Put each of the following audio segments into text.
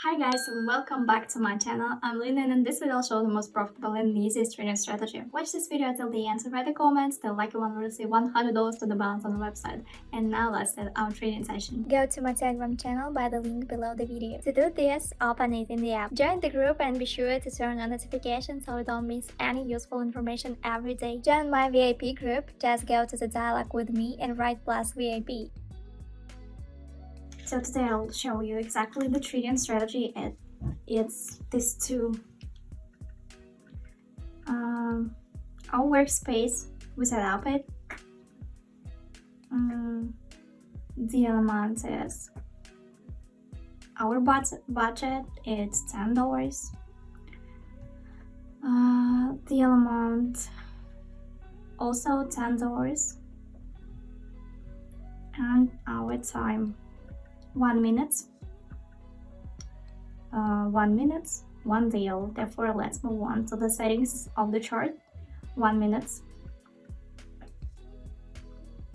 Hi guys and welcome back to my channel. I'm Lynn and in this video I'll show the most profitable and easiest trading strategy. Watch this video till the end and write the comments. The lucky one will receive $100 to the balance on the website. And now let's start our trading session. Go to my Telegram channel by the link below the video. To do this, open it in the app. Join the group and be sure to turn on notifications so you don't miss any useful information every day. Join my VIP group. Just go to the dialog with me and write plus VIP. So today I'll show you exactly the trading strategy. It's these two. Our workspace, we set up it. The element is our budget, it's $10. The element also $10, and our time 1 minute, 1 minute, 1 deal. Therefore, let's move on to the settings of the chart. 1 minute.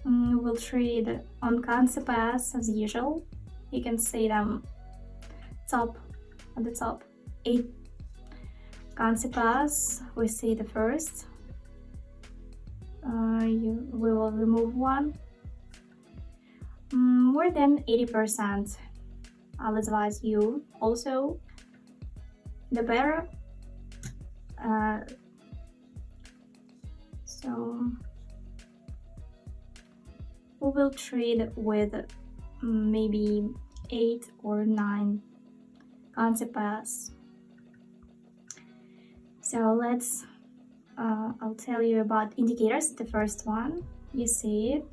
We'll trade on concept as usual. You can see them at the top 8 concept. We see the first. We will remove one. More than 80%. I'll advise you also the better. So we will trade with maybe 8 or 9 concept paths. So let's I'll tell you about indicators. The first one, you see it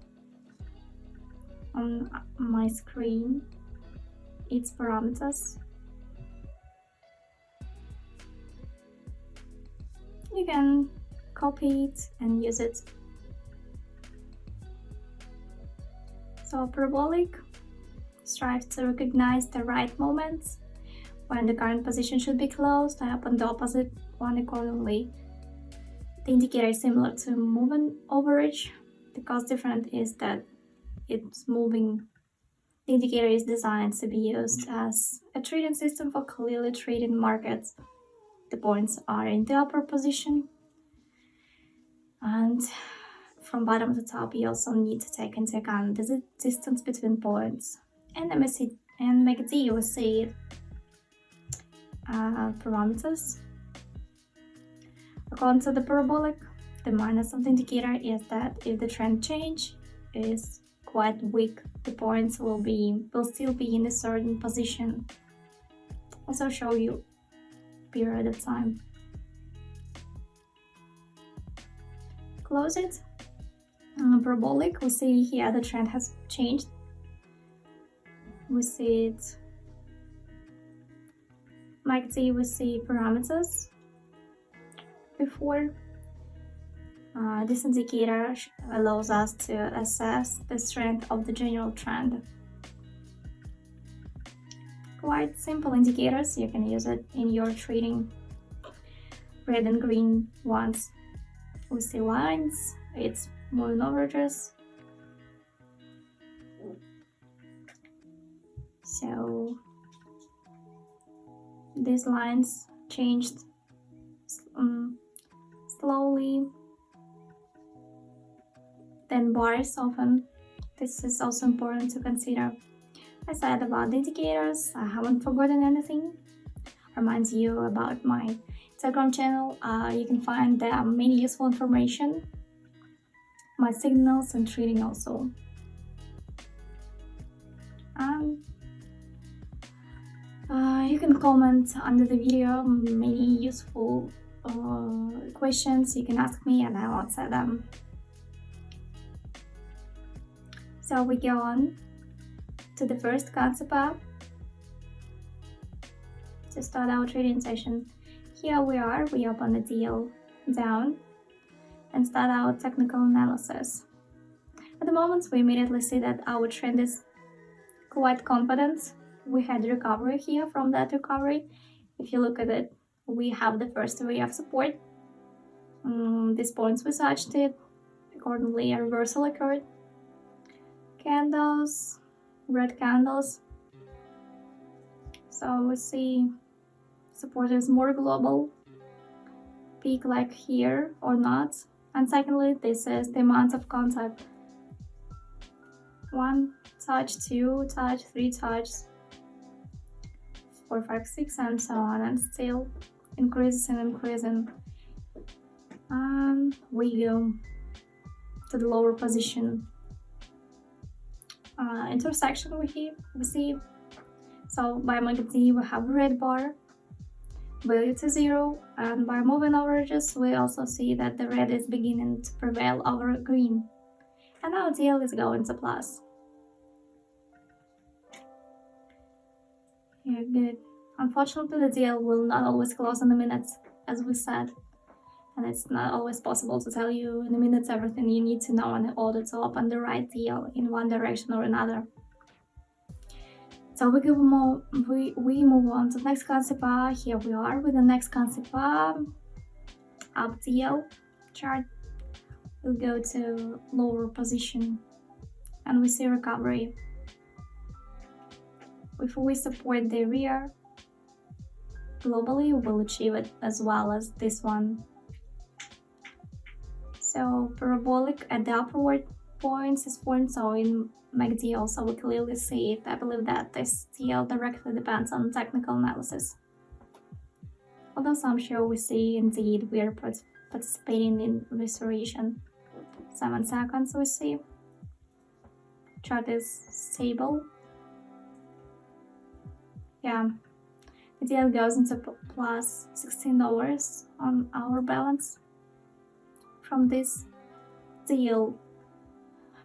on my screen, its parameters. You can copy it and use it. So parabolic strives to recognize the right moments when the current position should be closed. I open the opposite one accordingly. The indicator is similar to moving average. The cost difference is that it's moving. The indicator is designed to be used as a trading system for clearly trading markets. The points are in the upper position, and from bottom to top you also need to take into account the distance between points. And MACD, you will see parameters. According to the parabolic, the minus of the indicator is that if the trend change is quite weak, the points will still be in a certain position. Also show you period of time. Close it. Parabolic, we see here the trend has changed. We see it. MACD, we see parameters before. This indicator allows us to assess the strength of the general trend. Quite simple indicators, you can use it in your trading. Red and green ones, we see lines, it's moving averages. So these lines changed slowly. Then bars often. This is also important to consider. I said about the indicators, I haven't forgotten anything. Reminds you about my Telegram channel. You can find there many useful information, my signals and trading also. You can comment under the video many useful questions you can ask me and I'll answer them. So we go on to the first concept app to start our trading session. Here we open the deal down and start our technical analysis. At the moment, we immediately see that our trend is quite confident. We had recovery here. From that recovery, if you look at it, we have the first area of support. These points we touched it. Accordingly, a reversal occurred. Candles, red candles. So we see support is more global, peak like here or not. And secondly, this is the amount of contact. 1 touch, 2 touch, 3 touches, 4, 5, 6, and so on, and still increases and increasing. And we go to the lower position. Intersection we see. So by magazine we have red bar, value to 0, and by moving averages we also see that the red is beginning to prevail over green, and now DL is going to plus. Yeah, good. Unfortunately, the DL will not always close in the minutes, as we said, and it's not always possible to tell you in the minutes everything you need to know in order to open the right DL in one direction or another. So we move on to the next concept bar. Here we are with the next concept bar, up DL chart. We'll go to lower position and we see recovery. If we support the rear globally, we'll achieve it as well as this one. So parabolic at the upward points is formed, so in MACD also we clearly see it. I believe that this TL directly depends on technical analysis. Although some show we see indeed we are participating in restoration. 7 seconds we see. Chart is stable. Yeah, the TL goes into plus $16 on our balance from this deal.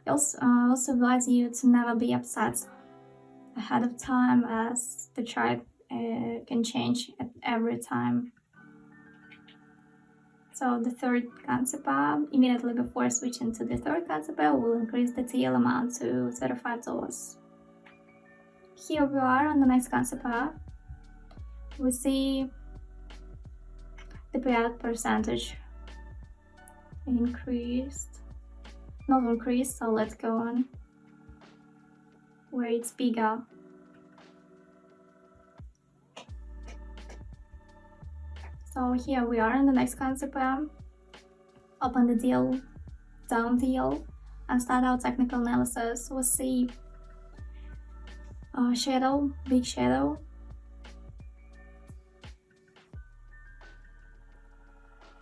I also advise you to never be upset ahead of time, as the chart can change at every time. So the third concept bar, immediately before switching to the third concept bar, will increase the TL amount to $35. Here we are on the next concept bar. We see the payout percentage not increased, so let's go on where it's bigger. So here we are in the next concept bar. Open the deal, down deal, and start our technical analysis. We'll see shadow, big shadow.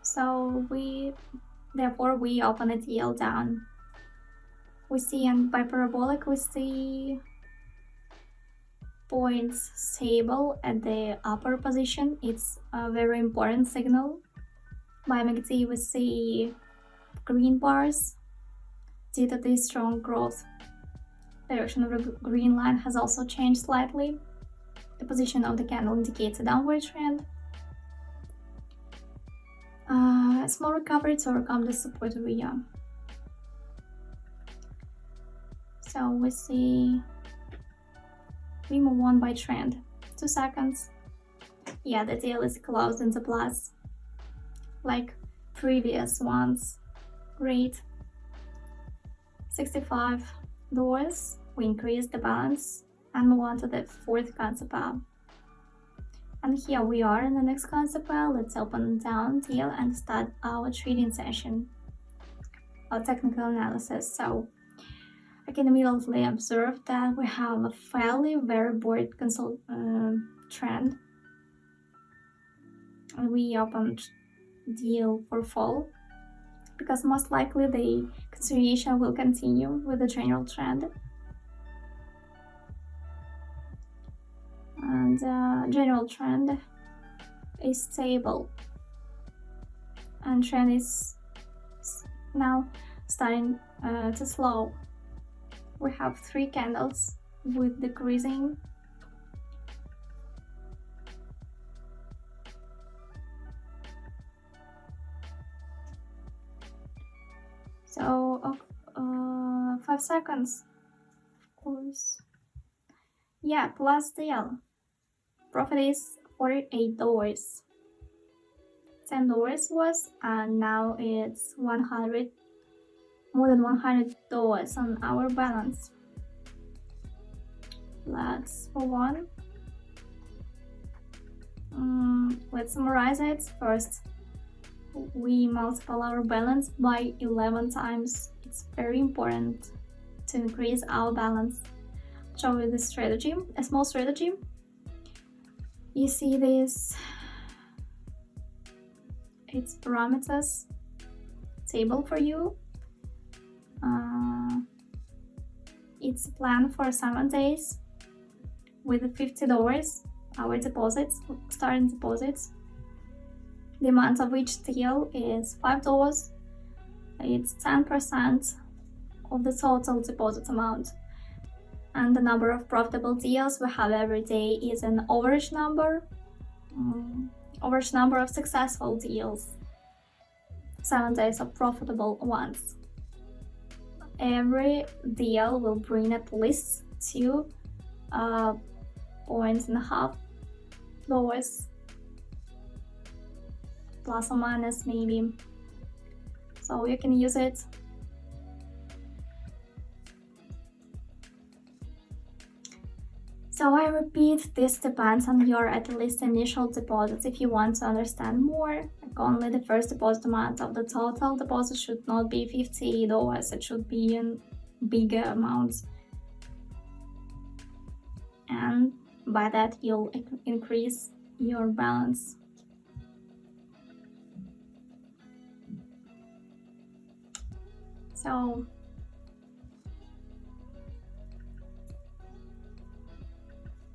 So therefore we open a deal down. We see, and by parabolic we see points stable at the upper position. It's a very important signal. By MACD we see green bars due to the strong growth. Direction of the green line has also changed slightly. The position of the candle indicates a downward trend. Small recovery to overcome the support area. So we move on by trend. 2 seconds. Yeah, the tail is closed into plus, like previous ones. Great. $65. We increase the balance and move on to the fourth concept bar. And here we are in the next concept bar. Let's open down TL and start our trading session, our technical analysis. So I can immediately observe that we have a fairly very broad trend. And we opened deal for fall because most likely the continuation will continue with the general trend. And general trend is stable, and trend is now starting to slow. We have 3 candles with decreasing. So 5 seconds, of course. Yeah, plus deal. Profit is $48. $10 was, and now it's more than $100 on our balance. Let's move on. let's summarize it. First, we multiply our balance by 11 times. It's very important to increase our balance. I'll show you this strategy, a small strategy. You see this, it's parameters table for you. It's a plan for 7 days with $50 our deposits, starting deposits. The amount of each deal is $5. It's 10% of the total deposit amount. And the number of profitable deals we have every day is an average number of successful deals. 7 days of profitable ones. Every deal will bring at least $2.5 plus or minus maybe. So you can use it. So I repeat, this depends on your at least initial deposits. If you want to understand more, like only the first deposit amount of the total deposit should not be $50, it should be in bigger amounts. And by that you'll increase your balance. So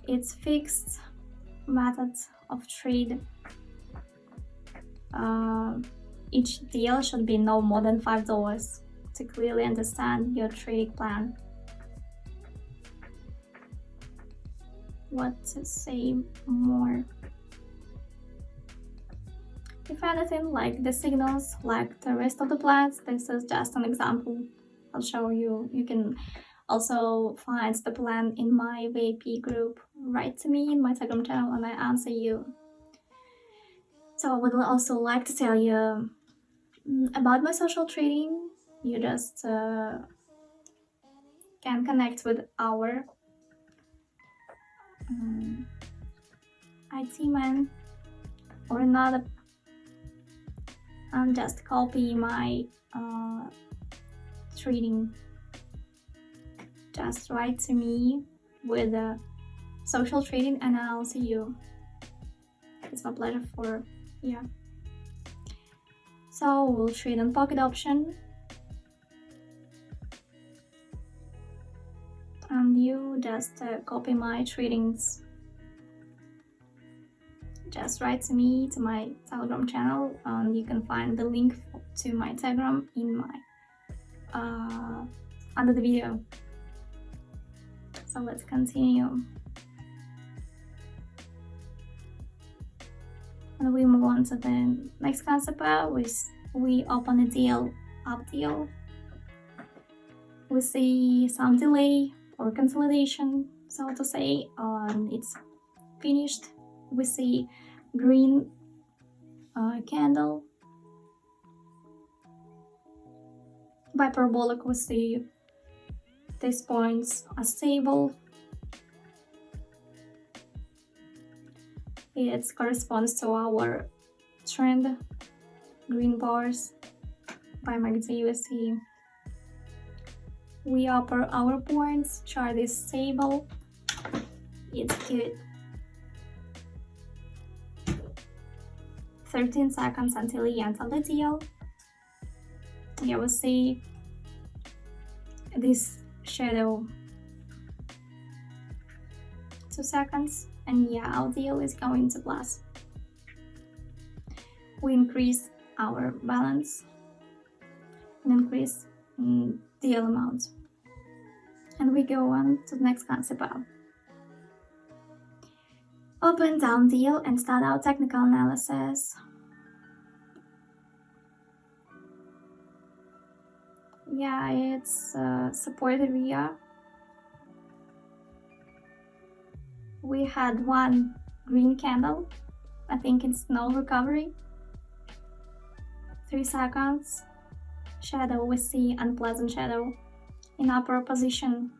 it's fixed method of trade. Each deal should be no more than $5 to clearly understand your trading plan. What to say more? If anything, like the signals, like the rest of the plans, this is just an example. I'll show you. You can also find the plan in my VIP group. Write to me in my Telegram channel and I answer you. So I would also like to tell you about my social trading. You just can connect with our IT man or another, and just copy my trading. Just write to me with social trading and I'll see you. It's my pleasure for, yeah. So we'll trade on pocket option. And you just copy my tradings. Just write to me, to my Telegram channel, and you can find the link to my Telegram in my under the video. So let's continue. And we move on to the next concept. We open a deal, up deal. We see some delay or consolidation, so to say, it's finished. We see green candle. By parabolic, we see these points are stable. It corresponds to our trend, green bars. By MACD, we see we upper our points, chart is stable, it's good. 13 seconds until the end of the deal. You will see this shadow. 2 seconds, and yeah, our deal is going to plus. We increase our balance and increase deal amount. And we go on to the next concept. Open down deal and start our technical analysis. Yeah, it's support area. We had one green candle. I think it's no recovery. 3 seconds. Shadow, we see unpleasant shadow in upper position.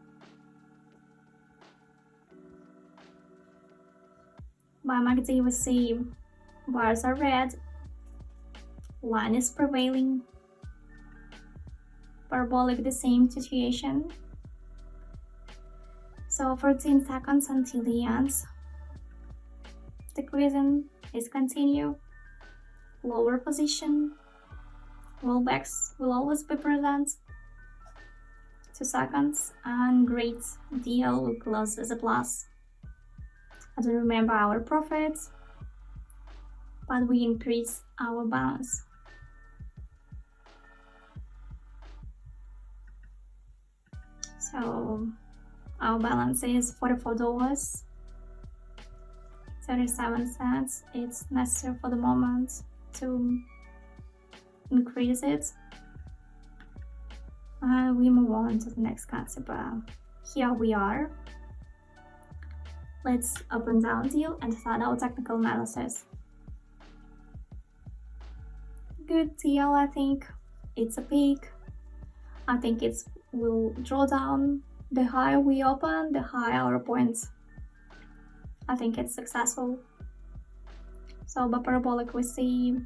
By MACD, we see bars are red, line is prevailing, parabolic the same situation. So 14 seconds until the end. Decreasing is continue, lower position, rollbacks will always be present. 2 seconds, and great deal will close as a plus. I don't remember our profits, but we increase our balance. So our balance is $44.37. It's necessary for the moment to increase it. And we move on to the next concept. Here we are. Let's open down deal and start our technical analysis. Good deal, I think. It's a peak. I think it will draw down. The higher we open, the higher our points. I think it's successful. So by parabolic we see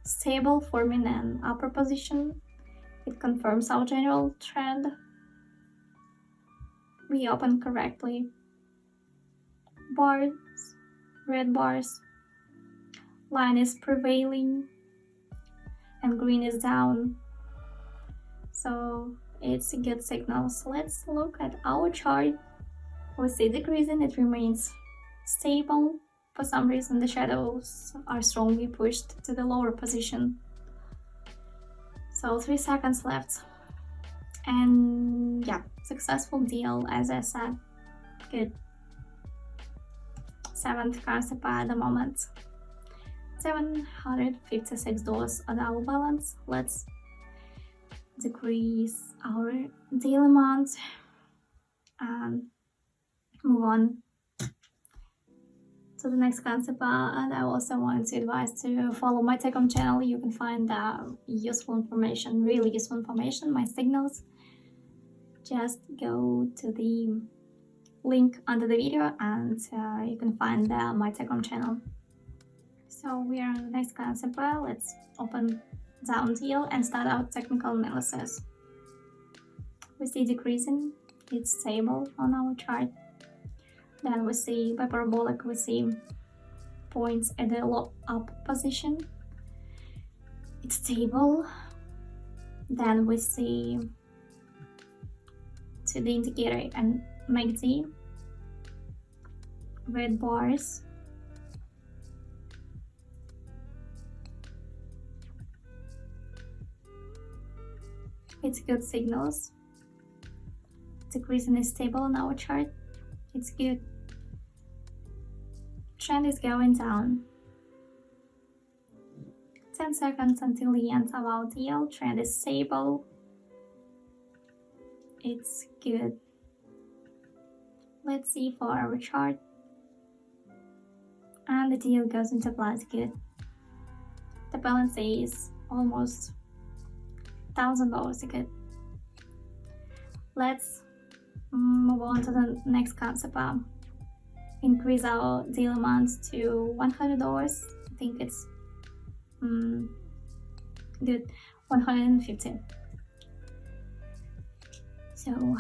stable forming an upper position. It confirms our general trend. We open correctly. Bars, red bars, line is prevailing and green is down. So it's a good signal. So let's look at our chart. We see decreasing, it remains stable. For some reason the shadows are strongly pushed to the lower position. So 3 seconds left. And yeah, successful deal as I said. Good. 7th concept at the moment. $756 on our balance. Let's decrease our daily amount and move on to the next concept. And I also want to advise to follow my Tech channel. You can find useful information, really useful information, my signals. Just go to the link under the video and you can find my Tech channel. So we are on the next concept. Let's open down deal and start our technical analysis. We see decreasing, it's stable on our chart. Then we see by parabolic, we see points at the low up position. It's stable. Then we see to the indicator and MACD, red bars. It's good signals. Decreasing is stable on our chart. It's good. Trend is going down. 10 seconds until the end of our deal. Trend is stable. It's good. Let's see for our chart. And the deal goes into plus. Good. The balance is almost $1,000. Good. Let's move on to the next concept. Increase our deal amount to $100. I think it's good. 150. So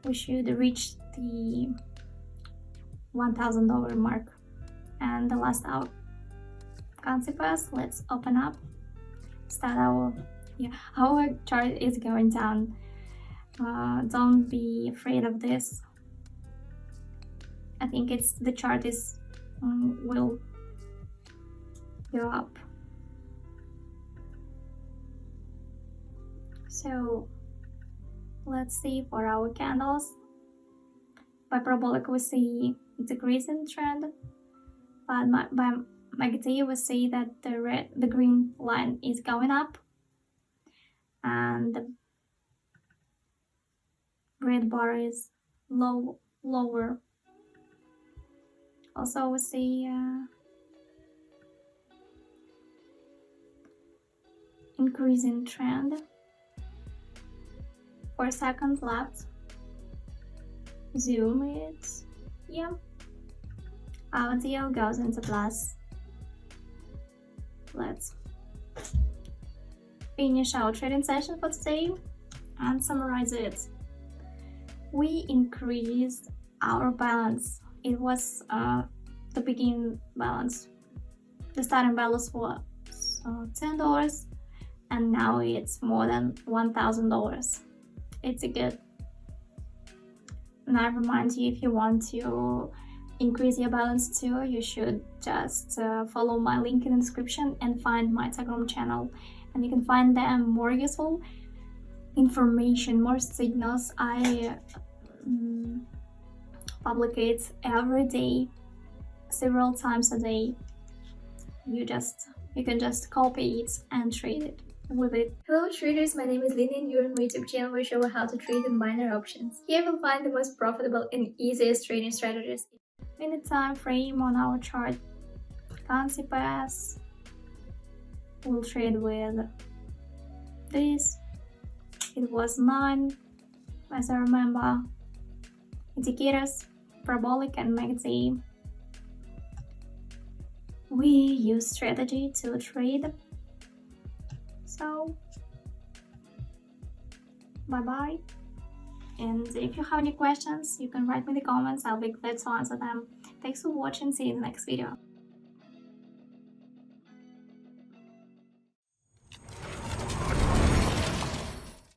we should reach the $1,000 mark. And the last out concept is, let's open up. Start our chart is going down. Don't be afraid of this. I think the chart is will go up. So let's see for our candles. By parabolic we see decreasing trend, but by MACD we see that the green line is going up and the red bar is lower. Also we see increasing trend. 4 seconds left. Zoom it. Yeah. Our deal goes into plus. let's finish our trading session for today and summarize it. We increased our balance. It was the beginning balance. The starting balance was $10, and now it's more than $1,000. It's a good. And I remind you, if you want to increase your balance too, you should just follow my link in the description and find my Telegram channel, and you can find them more useful information, more signals. I publicate every day, several times a day. You can just copy it and trade it with it. Hello traders, my name is Lynn and you're on my YouTube channel where I show you how to trade in minor options. Here you'll find the most profitable and easiest trading strategies. Minute time frame on our chart. Fancy pass. We'll trade with this. It was 9, as I remember. Indicators, parabolic and MACD. We use strategy to trade. So, bye-bye. And if you have any questions, you can write me in the comments. I'll be glad to answer them. Thanks for watching. See you in the next video.